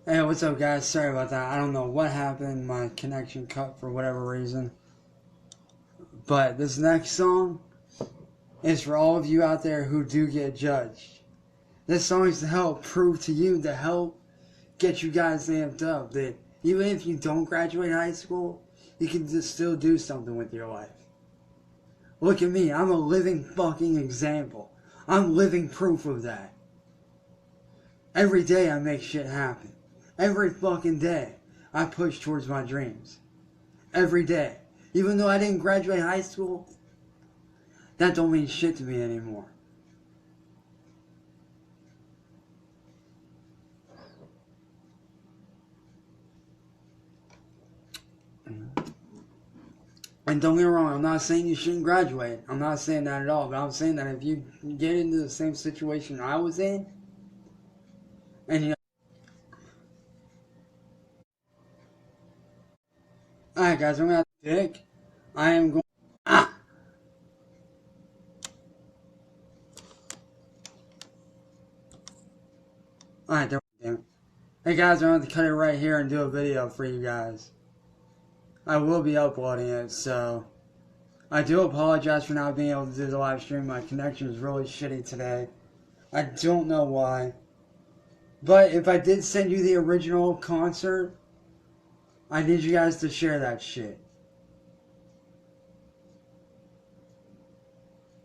Hey, what's up, guys? Sorry about that. I don't know what happened. My connection cut for whatever reason. But this next song is for all of you out there who do get judged. This song is to help prove to you, to help get you guys amped up that even if you don't graduate high school, you can just still do something with your life. Look at me. I'm a living fucking example. I'm living proof of that. Every day I make shit happen. Every fucking day I push towards my dreams. Every day. Even though I didn't graduate high school, that don't mean shit to me anymore. And don't get me wrong, I'm not saying you shouldn't graduate. I'm not saying that at all. But I'm saying that if you get into the same situation I was in, and you know, alright guys, I'm gonna have to pick. I am going. Ah! Alright, damn it. Hey guys, I'm gonna have to cut it right here and do a video for you guys. I will be uploading it, so I do apologize for not being able to do the live stream. My connection is really shitty today. I don't know why. But if I did send you the original concert, I need you guys to share that shit.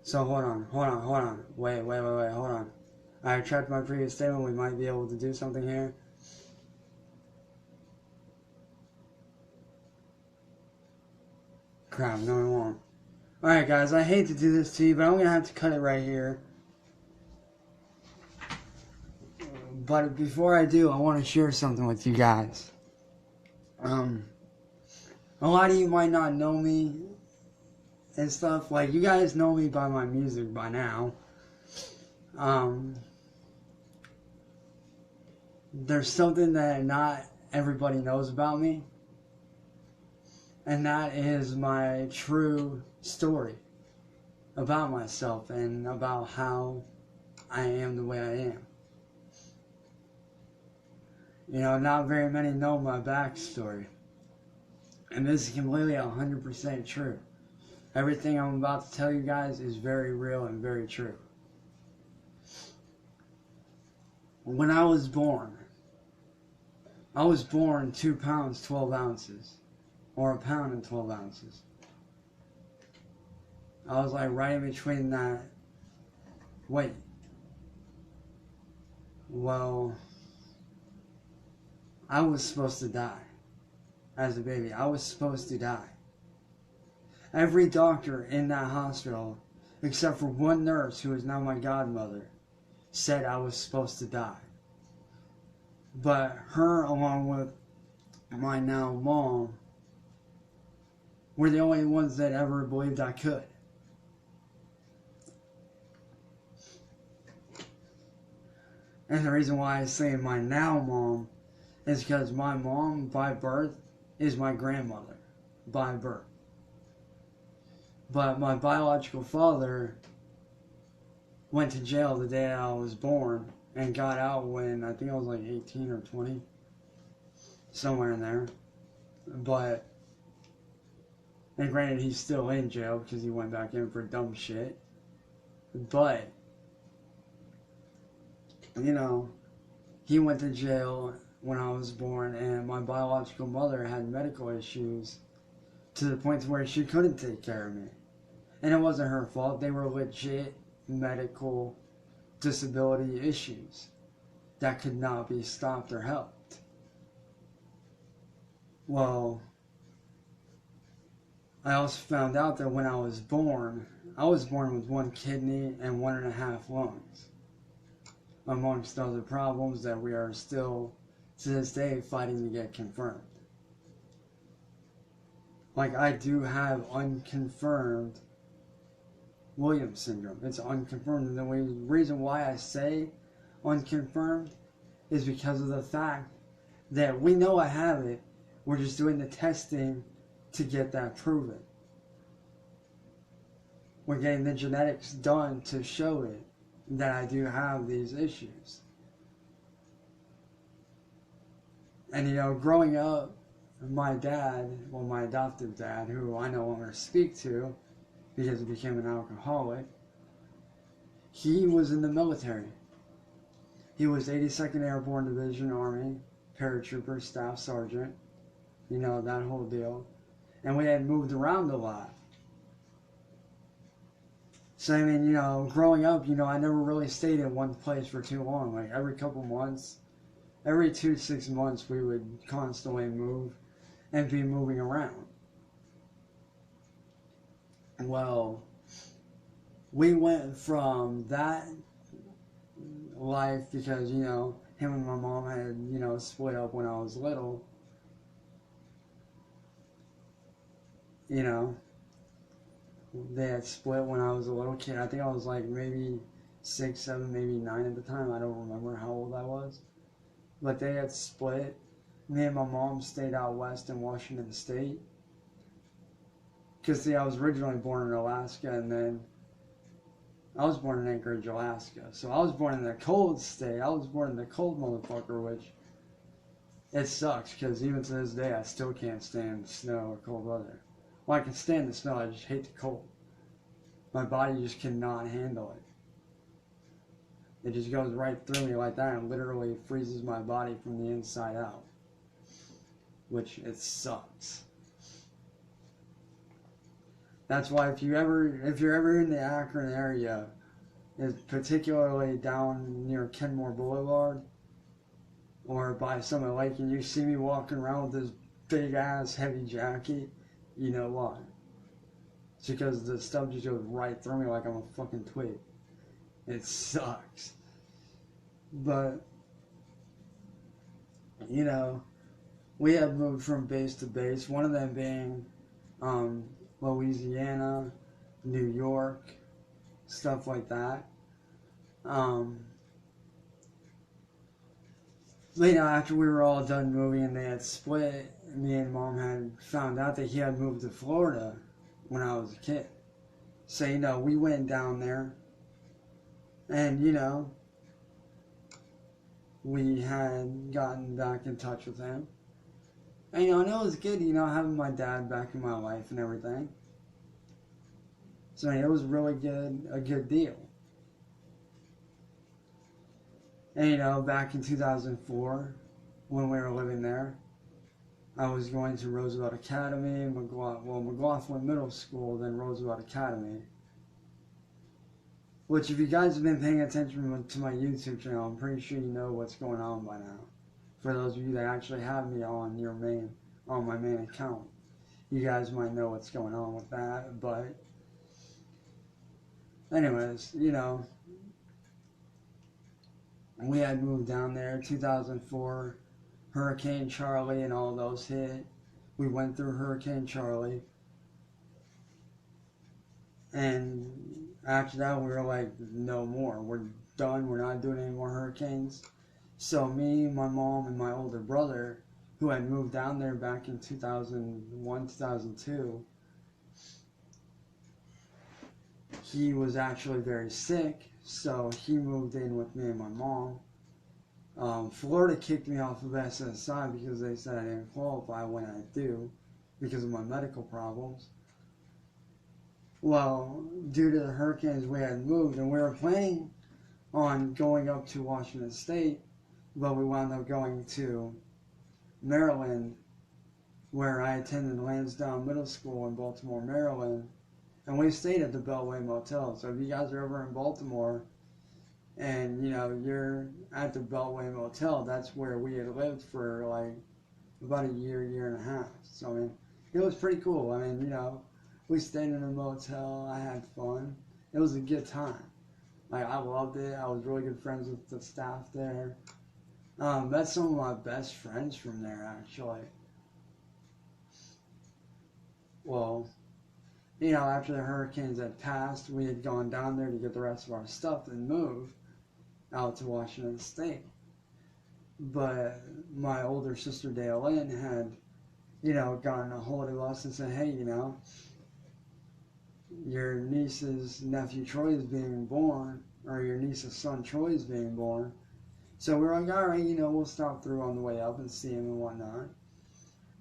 So hold on. Wait, hold on. I retract my previous statement. We might be able to do something here. Crap, no, we won't. Alright guys, I hate to do this to you, but I'm gonna have to cut it right here. But before I do, I want to share something with you guys. A lot of you might not know me and stuff. Like, you guys know me by my music by now. There's something that not everybody knows about me. And that is my true story about myself and about how I am the way I am. You know, not very many know my backstory. And this is completely 100% true. Everything I'm about to tell you guys is very real and very true. When I was born 2 pounds, 12 ounces. Or a pound and 12 ounces. I was like right in between that weight. Well, I was supposed to die as a baby. I was supposed to die. Every doctor in that hospital, except for one nurse who is now my godmother, said I was supposed to die. But her, along with my now mom, were the only ones that ever believed I could. And the reason why I say my now mom is because my mom, by birth, is my grandmother, by birth. But my biological father went to jail the day I was born and got out when I think I was like 18 or 20, somewhere in there. But, and granted, he's still in jail because he went back in for dumb shit. But, you know, he went to jail when I was born, and my biological mother had medical issues to the point where she couldn't take care of me. And it wasn't her fault. They were legit medical disability issues that could not be stopped or helped. Well, I also found out that when I was born with 1 kidney and 1.5 lungs, amongst other problems that we are still, to this day, fighting to get confirmed. Like, I do have unconfirmed Williams syndrome. It's unconfirmed. And the reason why I say unconfirmed is because of the fact that we know I have it. We're just doing the testing to get that proven. We're getting the genetics done to show it that I do have these issues. And, growing up, my dad, well, my adoptive dad, who I no longer speak to because he became an alcoholic, he was in the military. He was 82nd Airborne Division Army, paratrooper, staff sergeant, that whole deal. And we had moved around a lot. So, I mean, growing up, I never really stayed in one place for too long. Like, every couple months, every 2 to 6 months, we would constantly move and be moving around. Well, we went from that life because, him and my mom had, split up when I was little. They had split when I was a little kid. I think I was like maybe 6, 7, maybe 9 at the time. I don't remember how old I was. But they had split. Me and my mom stayed out west in Washington State. Because, see, I was originally born in Alaska, and then I was born in Anchorage, Alaska. So I was born in the cold state. I was born in the cold motherfucker, which it sucks because even to this day I still can't stand snow or cold weather. Well, I can stand the snow, I just hate the cold. My body just cannot handle it. It just goes right through me like that and literally freezes my body from the inside out. Which, it sucks. That's why if you're ever in the Akron area, particularly down near Kenmore Boulevard, or by Summit Lake, and you see me walking around with this big ass heavy jacket, you know why. It's because the stuff just goes right through me like I'm a fucking twig. It sucks. But, we have moved from base to base, one of them being Louisiana, New York, stuff like that. After we were all done moving and they had split, me and Mom had found out that he had moved to Florida when I was a kid. So, we went down there and, we had gotten back in touch with him. And, and it was good, having my dad back in my life and everything. So, it was really a good deal. And, back in 2004, when we were living there, I was going to Roosevelt Academy, McLaughlin Middle School, then Roosevelt Academy. Which, if you guys have been paying attention to my YouTube channel, I'm pretty sure you know what's going on by now. For those of you that actually have me on my main account, you guys might know what's going on with that. But, anyways, we had moved down there 2004. Hurricane Charlie and all those hit. We went through Hurricane Charlie. And after that, we were like, no more. We're done. We're not doing any more hurricanes. So me, my mom, and my older brother, who had moved down there back in 2001, 2002, he was actually very sick. So he moved in with me and my mom. Florida kicked me off of SSI because they said I didn't qualify when I do because of my medical problems. Well, due to the hurricanes, we had moved, and we were planning on going up to Washington State, but we wound up going to Maryland, where I attended Lansdowne Middle School in Baltimore, Maryland, and we stayed at the Beltway Motel. So if you guys are ever in Baltimore, and, you're at the Beltway Motel, that's where we had lived for, about a year and a half. So, I mean, it was pretty cool. I mean, we stayed in a motel. I had fun. It was a good time. I loved it. I was really good friends with the staff there. Met some of my best friends from there, actually. Well, after the hurricanes had passed, we had gone down there to get the rest of our stuff and move out to Washington State. But my older sister, Dale Lynn, had, gotten a hold of us and said, hey, your niece's nephew Troy is being born, or your niece's son Troy is being born. So we were like, all right, we'll stop through on the way up and see him and whatnot.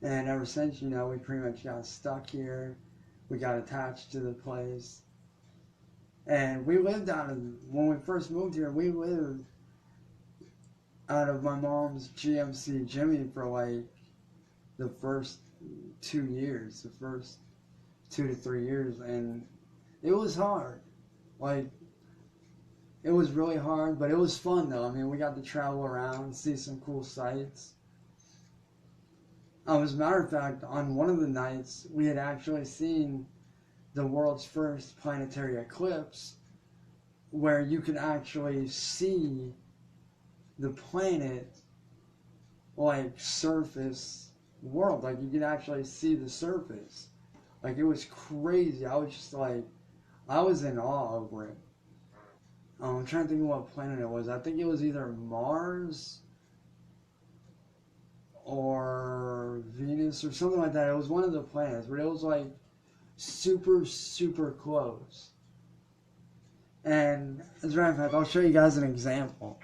And ever since, we pretty much got stuck here. We got attached to the place. And we lived when we first moved here, we lived out of my mom's GMC Jimmy for like the first 2 years, the first 2 to 3 years. And it was hard. Like, it was really hard, but it was fun though. I mean, we got to travel around, see some cool sights. As a matter of fact, on one of the nights, we had actually seen the world's first planetary eclipse, where you could actually see the planet, like, surface world. Like, you could actually see the surface. Like, it was crazy. I was just like, I was in awe over it. I'm trying to think of what planet it was. I think it was either Mars or Venus or something like that. It was one of the planets, but it was like super, super close. And as a matter of fact, I'll show you guys an example.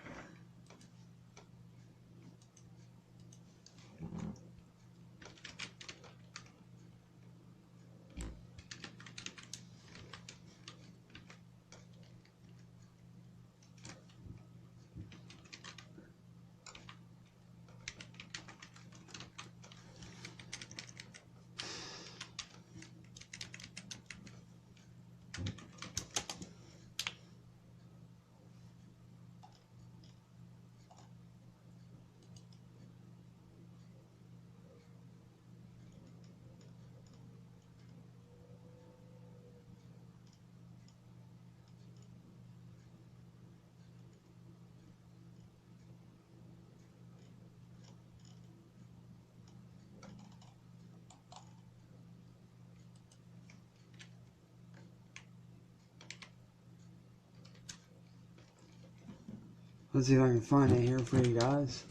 Let's see if I can find it here for you guys.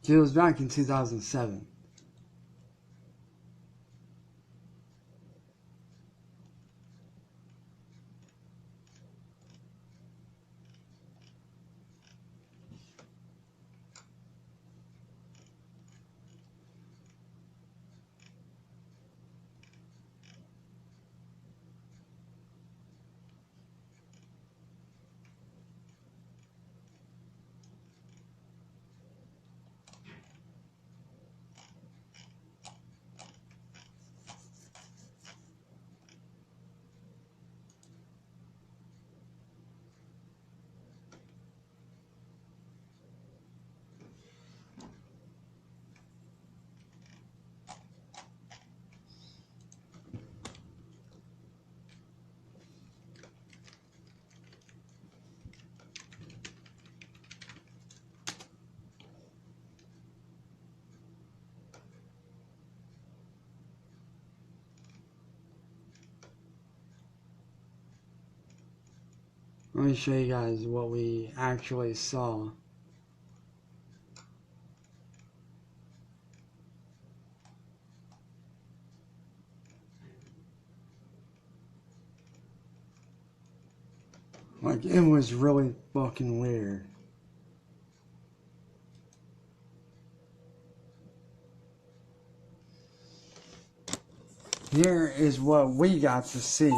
It was back in 2007. Let me show you guys what we actually saw. Like, it was really fucking weird. Here is what we got to see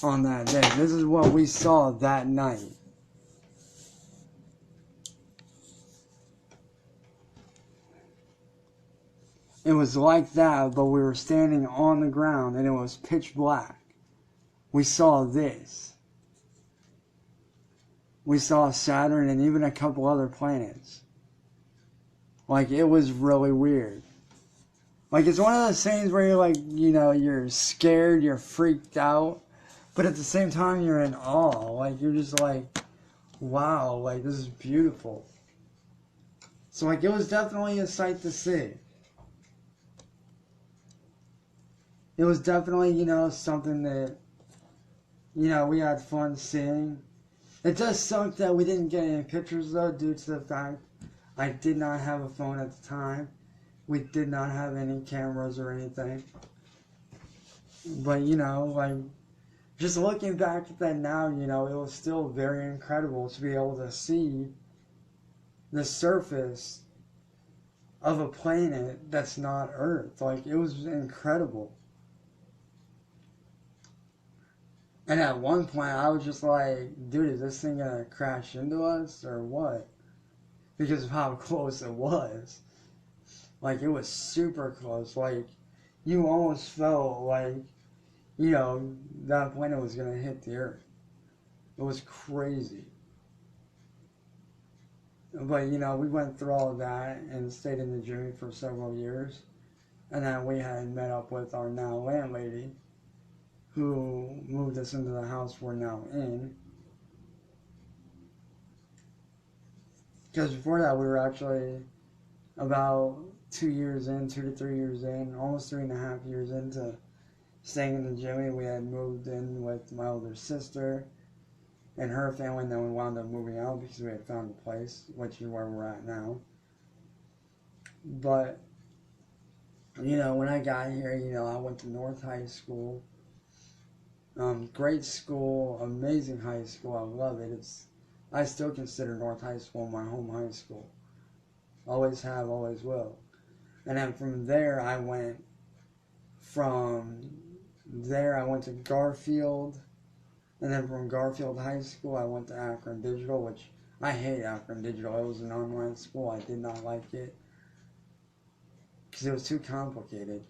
on that day. This is what we saw that night. It was like that, but we were standing on the ground and it was pitch black. We saw this. We saw Saturn and even a couple other planets. Like, it was really weird. Like, it's one of those things where you're like, you're scared, you're freaked out, but at the same time you're in awe. Like, you're just like, wow, like, this is beautiful. So, like, it was definitely a sight to see. It was definitely, something that, we had fun seeing. It does suck that we didn't get any pictures, though, due to the fact I did not have a phone at the time. We did not have any cameras or anything. But, like, just looking back at that now, it was still very incredible to be able to see the surface of a planet that's not Earth. Like, it was incredible. And at one point, I was just like, dude, is this thing gonna crash into us or what? Because of how close it was. Like, it was super close. Like, you almost felt like, you know, that planet was gonna hit the Earth. It was crazy. But, you know, we went through all of that and stayed in the Jimmy for several years. And then we had met up with our now landlady, who moved us into the house we're now in. Because before that, we were actually about 2 years in, 2 to 3 years in, almost 3.5 years into staying in the Jimmy. We had moved in with my older sister and her family, and then we wound up moving out because we had found a place, which is where we're at now. But, you know, when I got here, you know, I went to North High School. Great school, amazing high school. I love it. I still consider North High School my home high school. Always have, always will. And then from there, I went to Garfield. And then from Garfield High School, I went to Akron Digital, which I hate Akron Digital. It was an online school. I did not like it because it was too complicated.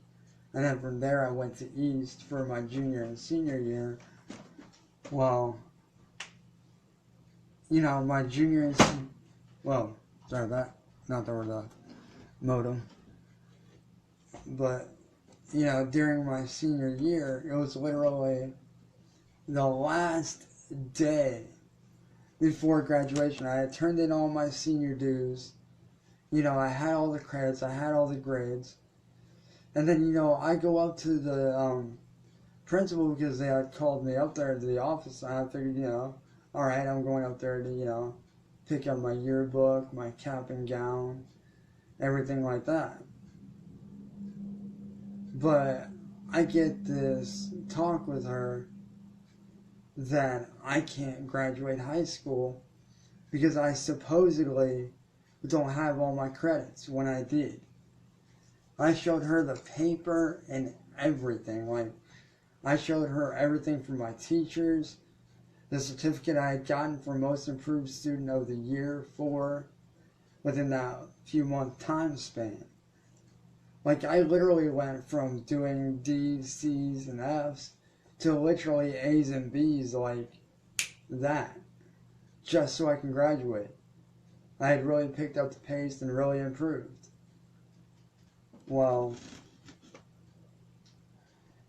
And then from there, I went to East for my junior and senior year. Well, you know, my junior and senior... Well, sorry about that. Not that we're the modem. But, you know, during my senior year, it was literally the last day before graduation. I had turned in all my senior dues. You know, I had all the credits. I had all the grades. And then, you know, I go up to the principal because they had called me up there to the office. And I figured, you know, all right, I'm going up there to, you know, pick up my yearbook, my cap and gown, everything like that. But I get this talk with her that I can't graduate high school because I supposedly don't have all my credits when I did. I showed her the paper and everything. Like, I showed her everything from my teachers, the certificate I had gotten for Most Improved Student of the Year within that few month time span. Like, I literally went from doing D's, C's, and F's to literally A's and B's like that, just so I can graduate. I had really picked up the pace and really improved. Well,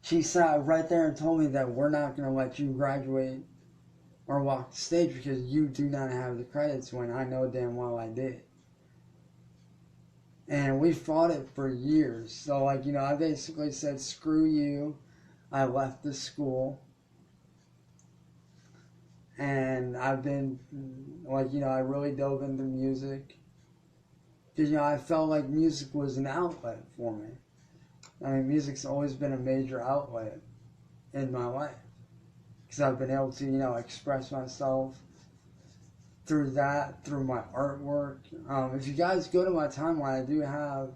she sat right there and told me that we're not going to let you graduate or walk the stage because you do not have the credits, when I know damn well I did. And we fought it for years. So, like, you know, I basically said, screw you. I left the school. And I've been, like, you know, I really dove into music. Because, you know, I felt like music was an outlet for me. I mean, music's always been a major outlet in my life. Because I've been able to, you know, express myself through that, through my artwork. If you guys go to my timeline, I do have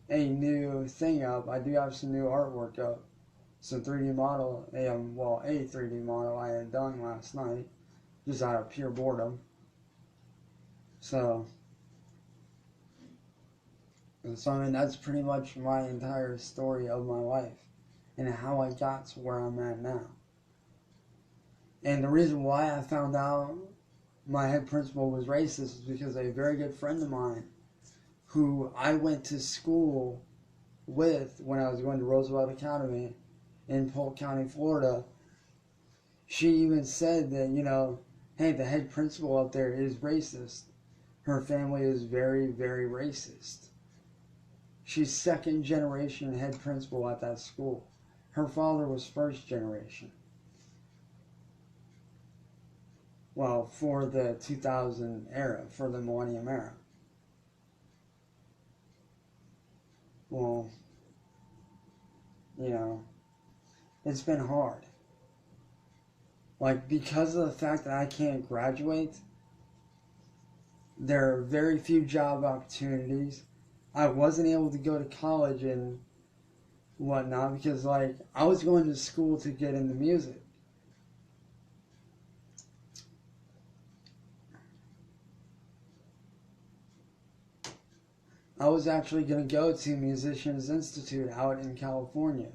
a new thing up. I do have some new artwork up. Some 3D model, a 3D model I had done last night, just out of pure boredom. So I mean, that's pretty much my entire story of my life and how I got to where I'm at now. And the reason why I found out my head principal was racist is because a very good friend of mine who I went to school with when I was going to Roosevelt Academy in Polk County, Florida, she even said that, you know, hey, the head principal up there is racist. Her family is very, very racist. She's second generation head principal at that school. Her father was first generation. Well, for the 2000 era, for the millennium era. Well, you know, it's been hard. Like, because of the fact that I can't graduate, There are very few job opportunities. I wasn't able to go to college and whatnot because, like, I was going to school to get into music. I was actually going to go to Musicians Institute out in California.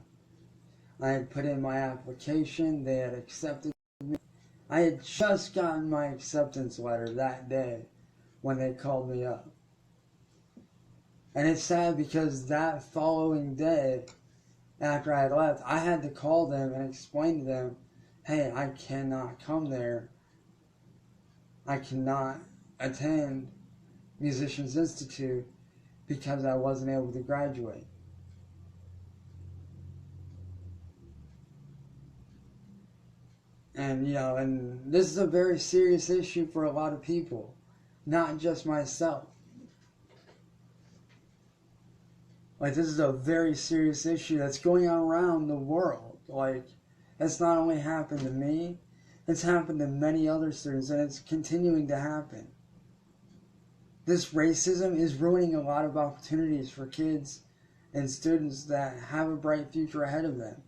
I had put in my application, they had accepted me. I had just gotten my acceptance letter that day when they called me up. And it's sad because that following day, after I had left, I had to call them and explain to them, hey, I cannot come there. I cannot attend Musicians Institute because I wasn't able to graduate. And, and this is a very serious issue for a lot of people, not just myself. Like, this is a very serious issue that's going on around the world. Like, it's not only happened to me, it's happened to many other students, and it's continuing to happen. This racism is ruining a lot of opportunities for kids and students that have a bright future ahead of them.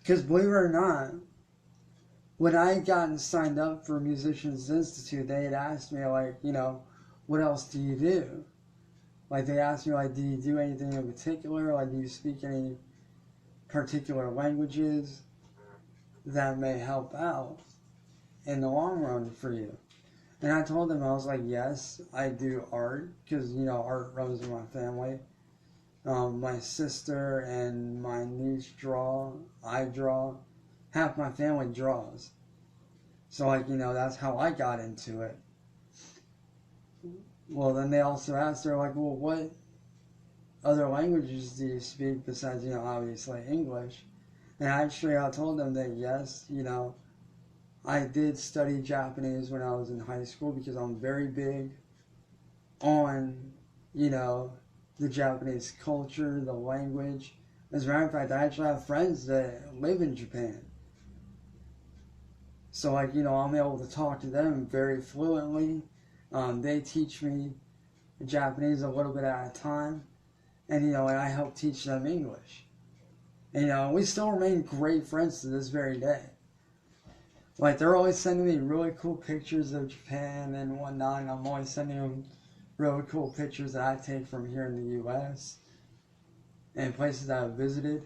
Because believe it or not, when I had gotten signed up for Musicians Institute, they had asked me, like, what else do you do? Like, they asked me, like, do you do anything in particular? Like, do you speak any particular languages that may help out in the long run for you? And I told them, I was like, yes, I do art, because, art runs in my family. My sister and my niece draw, I draw, half my family draws. So, like, that's how I got into it. Well, then they also asked, they're like, well, what other languages do you speak besides, obviously English? And actually I told them that, yes, I did study Japanese when I was in high school because I'm very big on, the Japanese culture, the language. As a matter of fact, I actually have friends that live in Japan. So, like, I'm able to talk to them very fluently. They teach me Japanese a little bit at a time. And, and I help teach them English. And, we still remain great friends to this very day. Like, they're always sending me really cool pictures of Japan and whatnot, and I'm always sending them really cool pictures that I take from here in the U.S. and places that I've visited.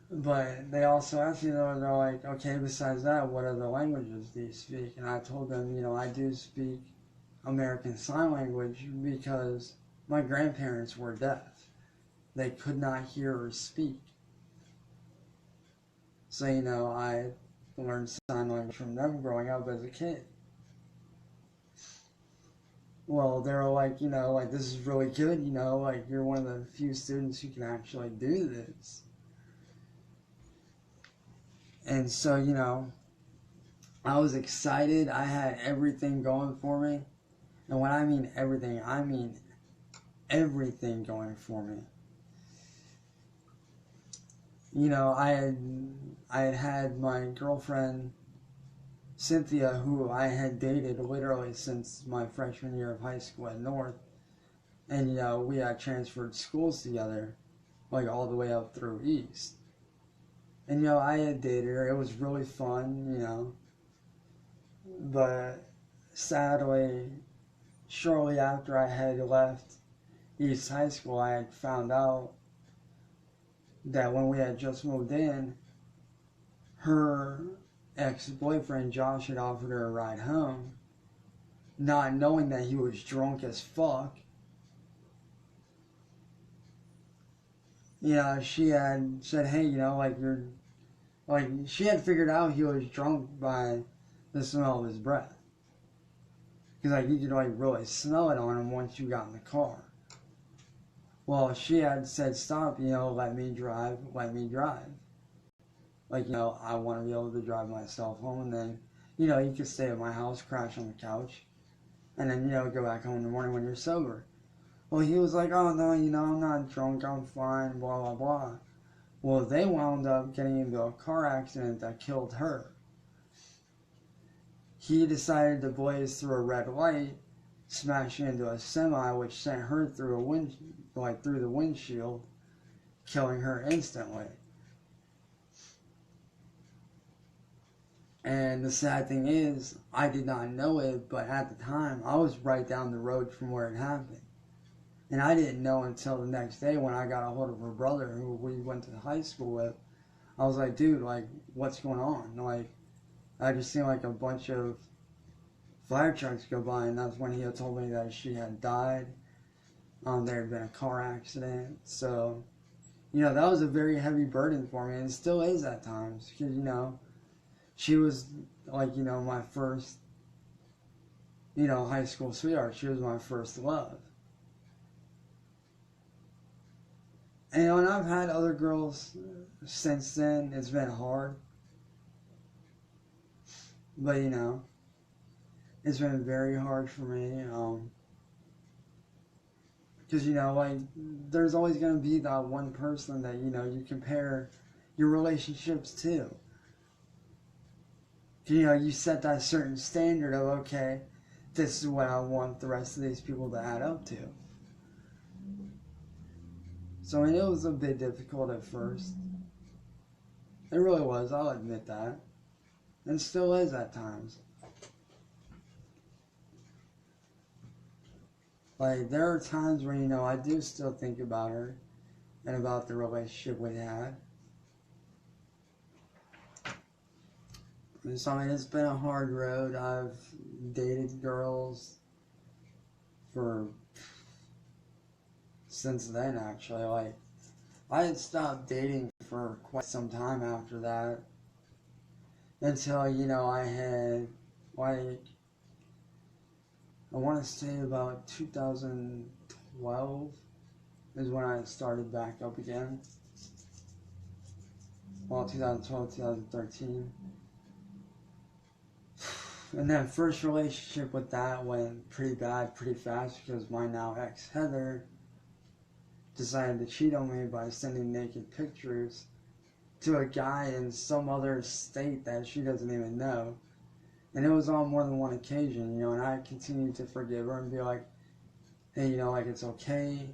But they also asked me, they're like, okay, besides that, what other languages do you speak? And I told them, I do speak American Sign Language because my grandparents were deaf. They could not hear or speak. So, I learned sign language from them growing up as a kid. Well, they were like, like, this is really good, like, you're one of the few students who can actually do this. And so, I was excited. I had everything going for me. And when I mean everything going for me. I had my girlfriend, Cynthia, who I had dated literally since my freshman year of high school at North. And, we had transferred schools together, like, all the way up through East. And, I had dated her. It was really fun, But, sadly, shortly after I had left East High School, I had found out that when we had just moved in, her ex-boyfriend Josh had offered her a ride home, not knowing that he was drunk as fuck. She had said, hey, she had figured out he was drunk by the smell of his breath. Because, you could, really smell it on him once you got in the car. Well, she had said, stop, let me drive. I want to be able to drive myself home, and then, you could stay at my house, crash on the couch, and then, go back home in the morning when you're sober. Well, he was like, oh, no, I'm not drunk, I'm fine, blah, blah, blah. Well, they wound up getting into a car accident that killed her. he decided to blaze through a red light, smashing into a semi, which sent her through through the windshield, killing her instantly. And the sad thing is, I did not know it, but at the time, I was right down the road from where it happened. And I didn't know until the next day when I got a hold of her brother, who we went to high school with. I was like, dude, like, what's going on? Like, I just seen like a bunch of fire trucks go by, and that's when he had told me that she had died. There had been a car accident. So, that was a very heavy burden for me, and it still is at times. Because, she was like, my first, high school sweetheart. She was my first love. And I've had other girls since then. It's been hard. But, it's been very hard for me. Because, like, there's always going to be that one person that, you compare your relationships to. You set that certain standard of, okay, this is what I want the rest of these people to add up to. So, it was a bit difficult at first. It really was, I'll admit that. And still is at times. Like, there are times when, I do still think about her and about the relationship we had. So, it's been a hard road. I've dated girls since then, actually. Like, I had stopped dating for quite some time after that. Until, I had, like, I want to say about 2012 is when I started back up again. Well, 2012, 2013. And that first relationship with that went pretty bad, pretty fast, because my now ex, Heather, decided to cheat on me by sending naked pictures to a guy in some other state that she doesn't even know. And it was on more than one occasion, and I continued to forgive her and be like, hey, like, it's okay.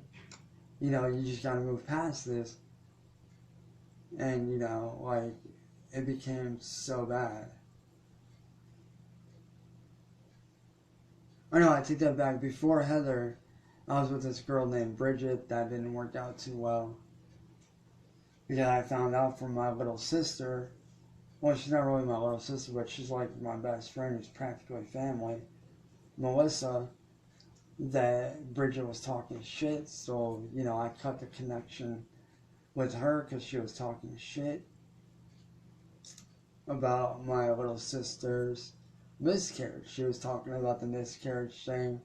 You just gotta move past this. And, like, it became so bad. I know, I take that back. Before Heather, I was with this girl named Bridget. That didn't work out too well. Because I found out from my little sister. Well, she's not really my little sister, but she's like my best friend, who's practically family. Melissa, that Bridget was talking shit. So, I cut the connection with her because she was talking shit about my little sister's miscarriage. She was talking about the miscarriage, saying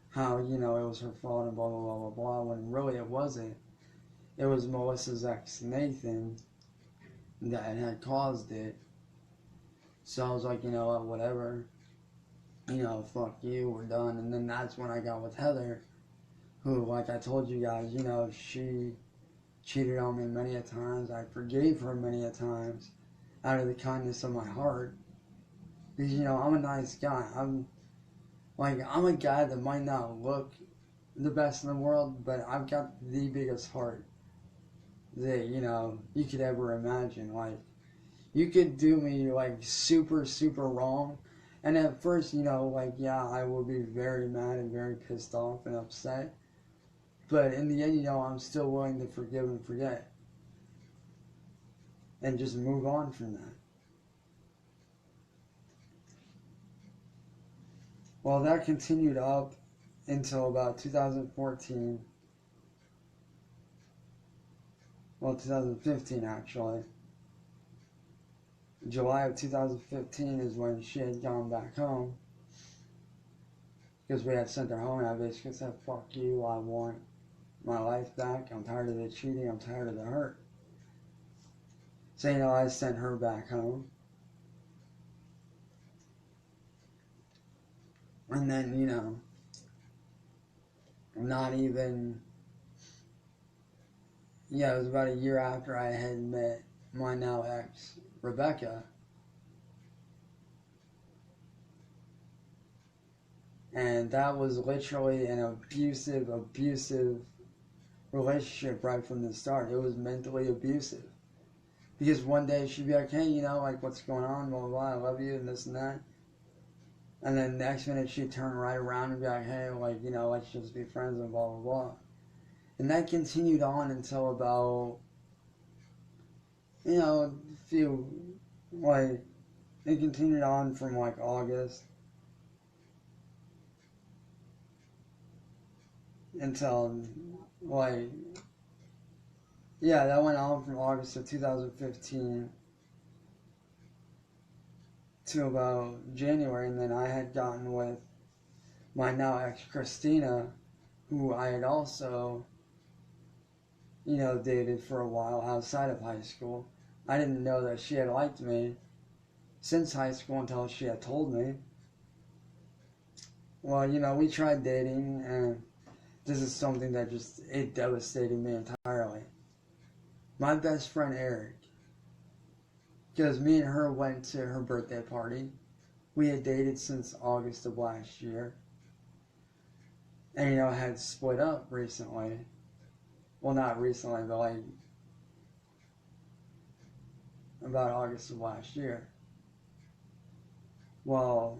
how, it was her fault and blah, blah, blah, blah, blah, when really it wasn't. It was Melissa's ex, Nathan, that had caused it. So I was like, what, whatever. Fuck you, we're done. And then that's when I got with Heather, who, like I told you guys, she cheated on me many a times. I forgave her many a times out of the kindness of my heart. Because, I'm a nice guy. I'm a guy that might not look the best in the world, but I've got the biggest heart that, you could ever imagine. Like, you could do me, like, super, super wrong. And at first, yeah, I will be very mad and very pissed off and upset. But in the end, I'm still willing to forgive and forget. And just move on from that. Well, that continued up until about 2014. Well, 2015, actually. July of 2015 is when she had gone back home. Because we had sent her home, and I basically said, fuck you, I want my life back. I'm tired of the cheating, I'm tired of the hurt. So, I sent her back home. And then, not even, it was about a year after I had met my now ex, Rebecca. And that was literally an abusive relationship right from the start. It was mentally abusive. Because one day she'd be like, hey, like, what's going on, blah, blah, blah, I love you, and this and that. And then next minute she'd turn right around and be like, hey, like, let's just be friends and blah, blah, blah. And that continued on until about, a few, like, it continued on from, like, August until, like, yeah, that went on from August of 2015 to about January, and then I had gotten with my now ex Christina, who I had also, dated for a while outside of high school. I didn't know that she had liked me since high school until she had told me. Well, we tried dating, and this is something that it devastated me entirely. My best friend Eric, because me and her went to her birthday party. We had dated since August of last year. And, had split up recently. Well, not recently, but like about August of last year. Well,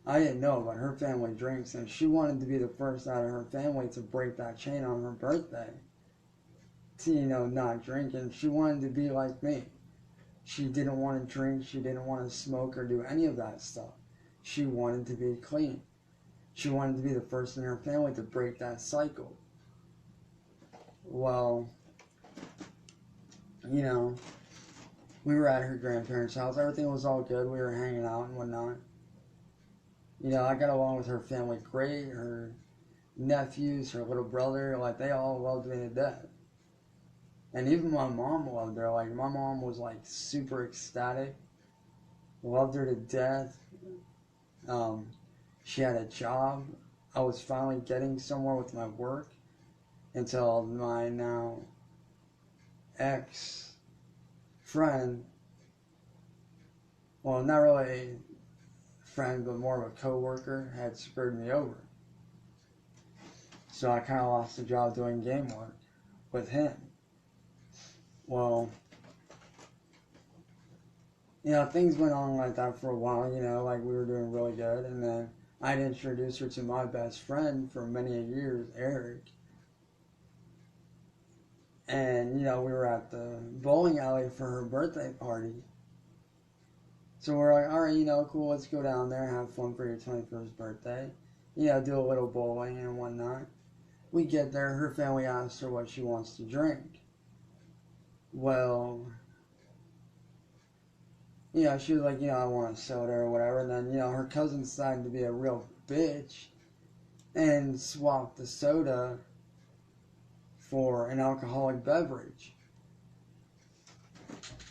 I didn't know, but her family drinks, and she wanted to be the first out of her family to break that chain on her birthday. To, not drink, and she wanted to be like me. She didn't want to drink, she didn't want to smoke or do any of that stuff. She wanted to be clean. She wanted to be the first in her family to break that cycle. Well, we were at her grandparents' house. Everything was all good. We were hanging out and whatnot. I got along with her family great. Her nephews, her little brother, like, they all loved me to death. And even my mom loved her. Like, my mom was, like, super ecstatic. Loved her to death. She had a job. I was finally getting somewhere with my work until my now ex-friend, well, not really a friend, but more of a co-worker, had screwed me over. So I kind of lost the job doing game work with him. Well, things went on like that for a while, like we were doing really good, and then I'd introduced her to my best friend for many years, Eric. And, we were at the bowling alley for her birthday party. So we're like, all right, cool, let's go down there and have fun for your 21st birthday. Do a little bowling and whatnot. We get there, her family asks her what she wants to drink. Well, she was like, I want a soda or whatever. And then, her cousin decided to be a real bitch and swap the soda for an alcoholic beverage.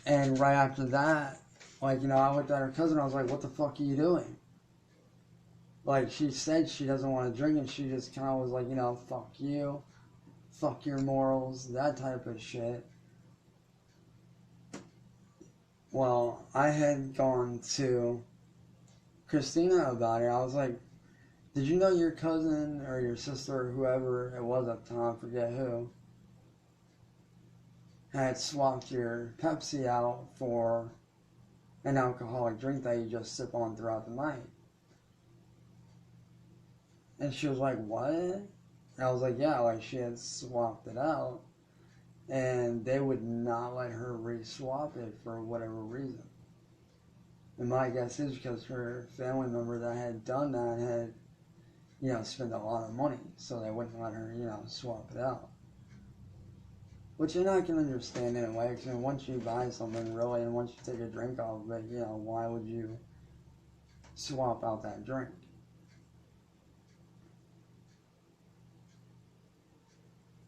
And right after that, like, I looked at her cousin, I was like, what the fuck are you doing? Like, she said she doesn't want to drink, and she just kind of was like, fuck you, fuck your morals, that type of shit. Well, I had gone to Christina about it. I was like, did you know your cousin or your sister or whoever it was at the time, I forget who, had swapped your Pepsi out for an alcoholic drink that you just sip on throughout the night? And she was like, what? And I was like, yeah, like, she had swapped it out, and they would not let her re-swap it for whatever reason. And my guess is because her family member that had done that had, spent a lot of money, so they wouldn't let her, swap it out. Which, I can understand in a way, because once you buy something, really, and once you take a drink off of it, why would you swap out that drink?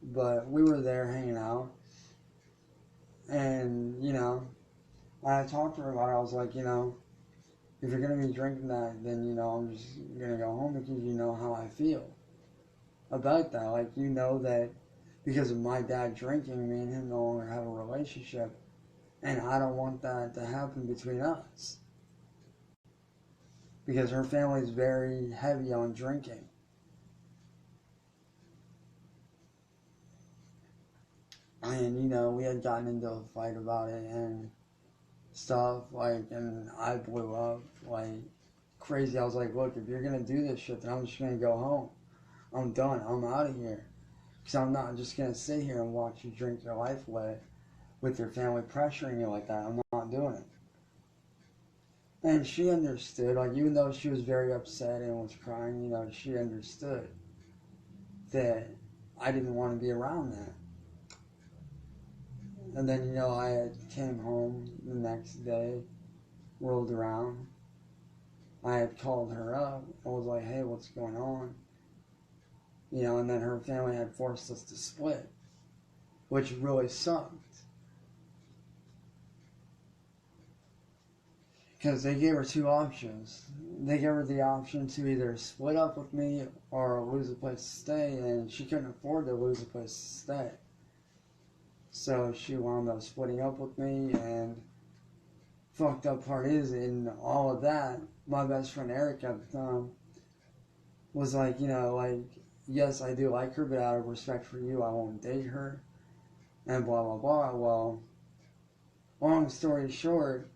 But we were there hanging out, and, I talked to her about it. I was like, if you're going to be drinking that, then, I'm just going to go home, because you know how I feel about that. Like, that because of my dad drinking, me and him no longer have a relationship, and I don't want that to happen between us. because her family's very heavy on drinking. And, you know, we had gotten into a fight about it and stuff, like, and I blew up, like, crazy. I was like, look, if you're going to do this shit, then I'm just going to go home. I'm done. I'm out of here. Because I'm not just going to sit here and watch you drink your life away with your family pressuring you like that. I'm not doing it. And she understood, like, even though she was very upset and was crying, you know, she understood that I didn't want to be around that. And then, you know, I came home the next day, rolled around. I had called her up. I was like, hey, what's going on? You know, and then her family had forced us to split, which really sucked. Because they gave her two options. They gave her the option to either split up with me or lose a place to stay, and she couldn't afford to lose a place to stay. So she wound up splitting up with me, and fucked up part is, in all of that, my best friend Eric at the time was like, you know, like, yes, I do like her, but out of respect for you, I won't date her, and blah, blah, blah. Well, long story short,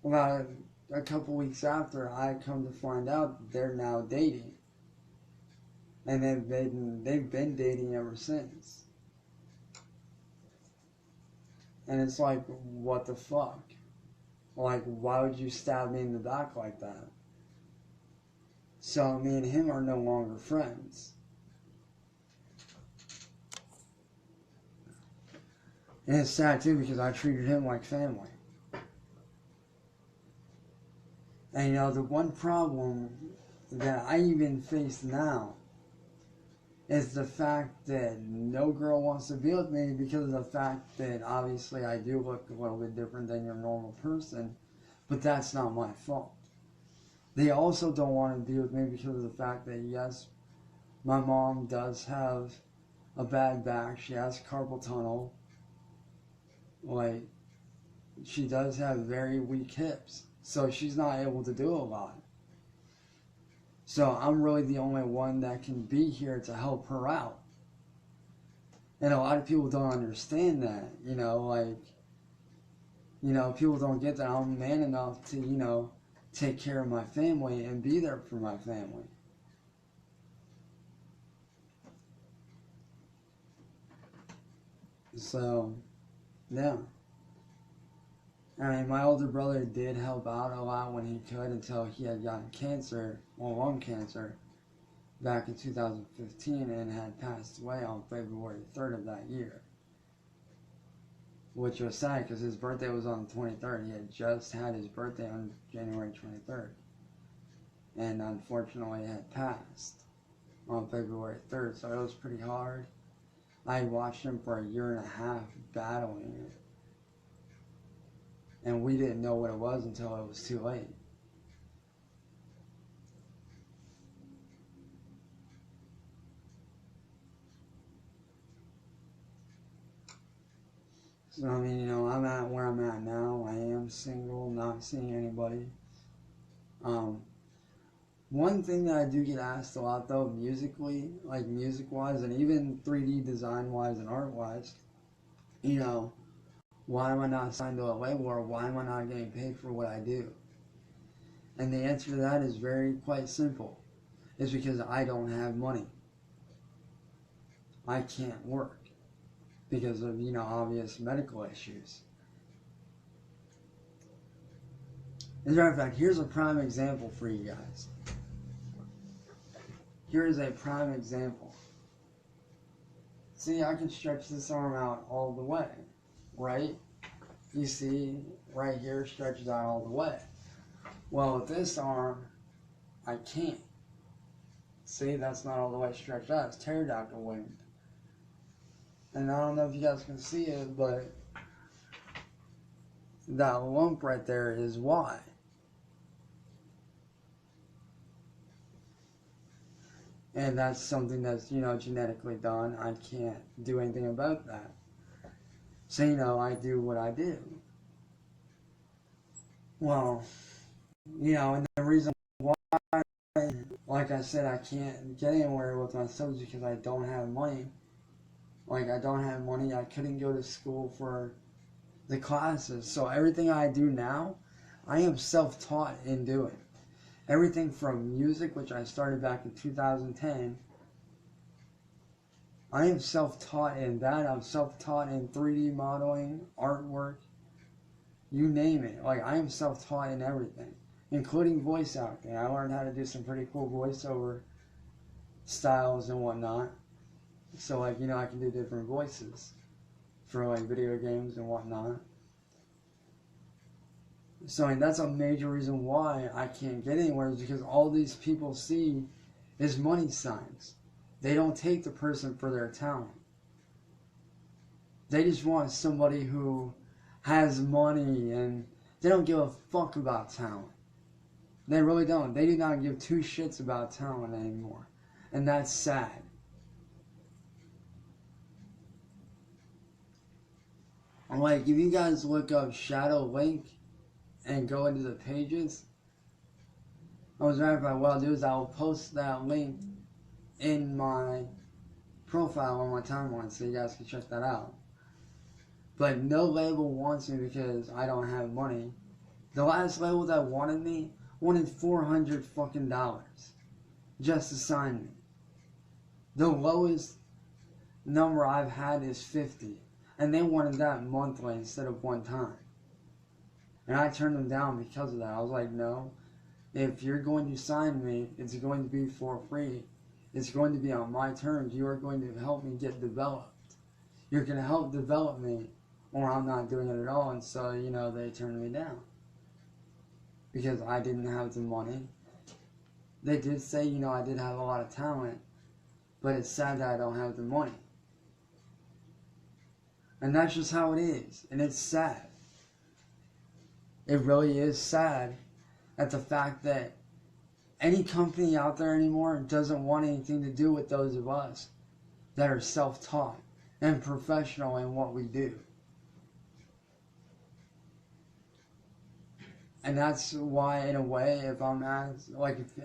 about a couple weeks after, I come to find out they're now dating. And they've been dating ever since. And it's like, what the fuck? Like, why would you stab me in the back like that? So me and him are no longer friends. And it's sad too, because I treated him like family. And you know, the one problem that I even face now is the fact that no girl wants to be with me because of the fact that obviously I do look a little bit different than your normal person, but that's not my fault. They also don't want to be with me because of the fact that, yes, my mom does have a bad back. She has carpal tunnel. Like, she does have very weak hips. So she's not able to do a lot. So I'm really the only one that can be here to help her out. And a lot of people don't understand that, you know, like, you know, people don't get that I'm man enough to, you know, take care of my family and be there for my family. So, yeah. I mean, my older brother did help out a lot when he could until he had gotten cancer, well, lung cancer, back in 2015 and had passed away on February 3rd of that year. Which was sad because his birthday was on the 23rd. He had just had his birthday on January 23rd. And unfortunately had passed on February 3rd, so it was pretty hard. I watched him for a year and a half battling it. And we didn't know what it was until it was too late. So, I mean, you know, I'm at where I'm at now. I am single, not seeing anybody. One thing that I do get asked a lot, though, musically, like music-wise, and even 3D design-wise and art-wise, you know, why am I not signed to a label, or why am I not getting paid for what I do? And the answer to that is quite simple. It's because I don't have money. I can't work because of, you know, obvious medical issues. As a matter of fact, here's a prime example for you guys. Here is a prime example. See, I can stretch this arm out all the way, right? You see, right here stretches out all the way. Well, with this arm, I can't. See, that's not all the way stretched out. It's pterodactyl winged. And I don't know if you guys can see it, but that lump right there is why. And that's something that's, you know, genetically done. I can't do anything about that. So, you know, I do what I do. Well, and the reason why, like I said, I can't get anywhere with myself is because I don't have money. Like, I don't have money. I couldn't go to school for the classes. So everything I do now, I am self-taught in doing. Everything from music, which I started back in 2010, I am self-taught in that. I'm self-taught in 3D modeling, artwork, you name it. Like, I am self-taught in everything, including voice acting. I learned how to do some pretty cool voiceover styles and whatnot. So, like, I can do different voices for, like, video games and whatnot. So, and that's a major reason why I can't get anywhere, is because all these people see is money signs. They don't take the person for their talent. They just want somebody who has money, and they don't give a fuck about talent. They really don't. They do not give two shits about talent anymore. And that's sad. Like, if you guys look up Shadow Link and go into the pages, what I'll do is I'll post that link in my profile on my timeline so you guys can check that out. But no label wants me because I don't have money. The last label that wanted me wanted $400 fucking dollars just to sign me. The lowest number I've had is 50, and they wanted that monthly instead of one time. And I turned them down because of that. I was like, no, if you're going to sign me, it's going to be for free. It's going to be on my terms. You are going to help me get developed. You're going to help develop me, or I'm not doing it at all. And so, they turned me down because I didn't have the money. They did say, I did have a lot of talent, but it's sad that I don't have the money. And that's just how it is. And it's sad. It really is sad at the fact that any company out there anymore doesn't want anything to do with those of us that are self-taught and professional in what we do. And that's why, in a way, if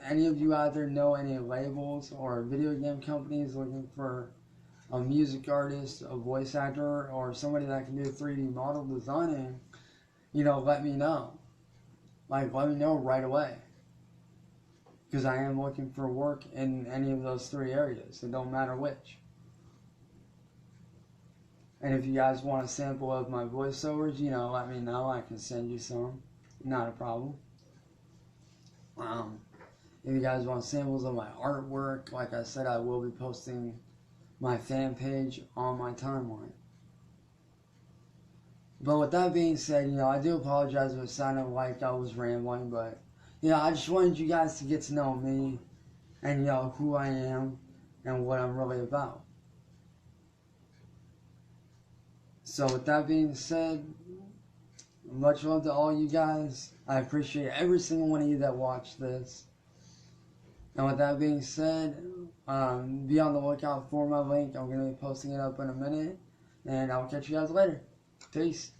any of you out there know any labels or video game companies looking for a music artist, a voice actor, or somebody that can do 3D model designing, let me know. Let me know right away. Because I am looking for work in any of those three areas. It don't matter which. And if you guys want a sample of my voiceovers, let me know. I can send you some. Not a problem. If you guys want samples of my artwork, like I said, I will be posting my fan page on my timeline. But with that being said, I do apologize if it sounded like I was rambling, but I just wanted you guys to get to know me and who I am and what I'm really about. So with that being said, much love to all you guys. I appreciate every single one of you that watched this. And with that being said, be on the lookout for my link. I'm going to be posting it up in a minute. And I'll catch you guys later. Peace.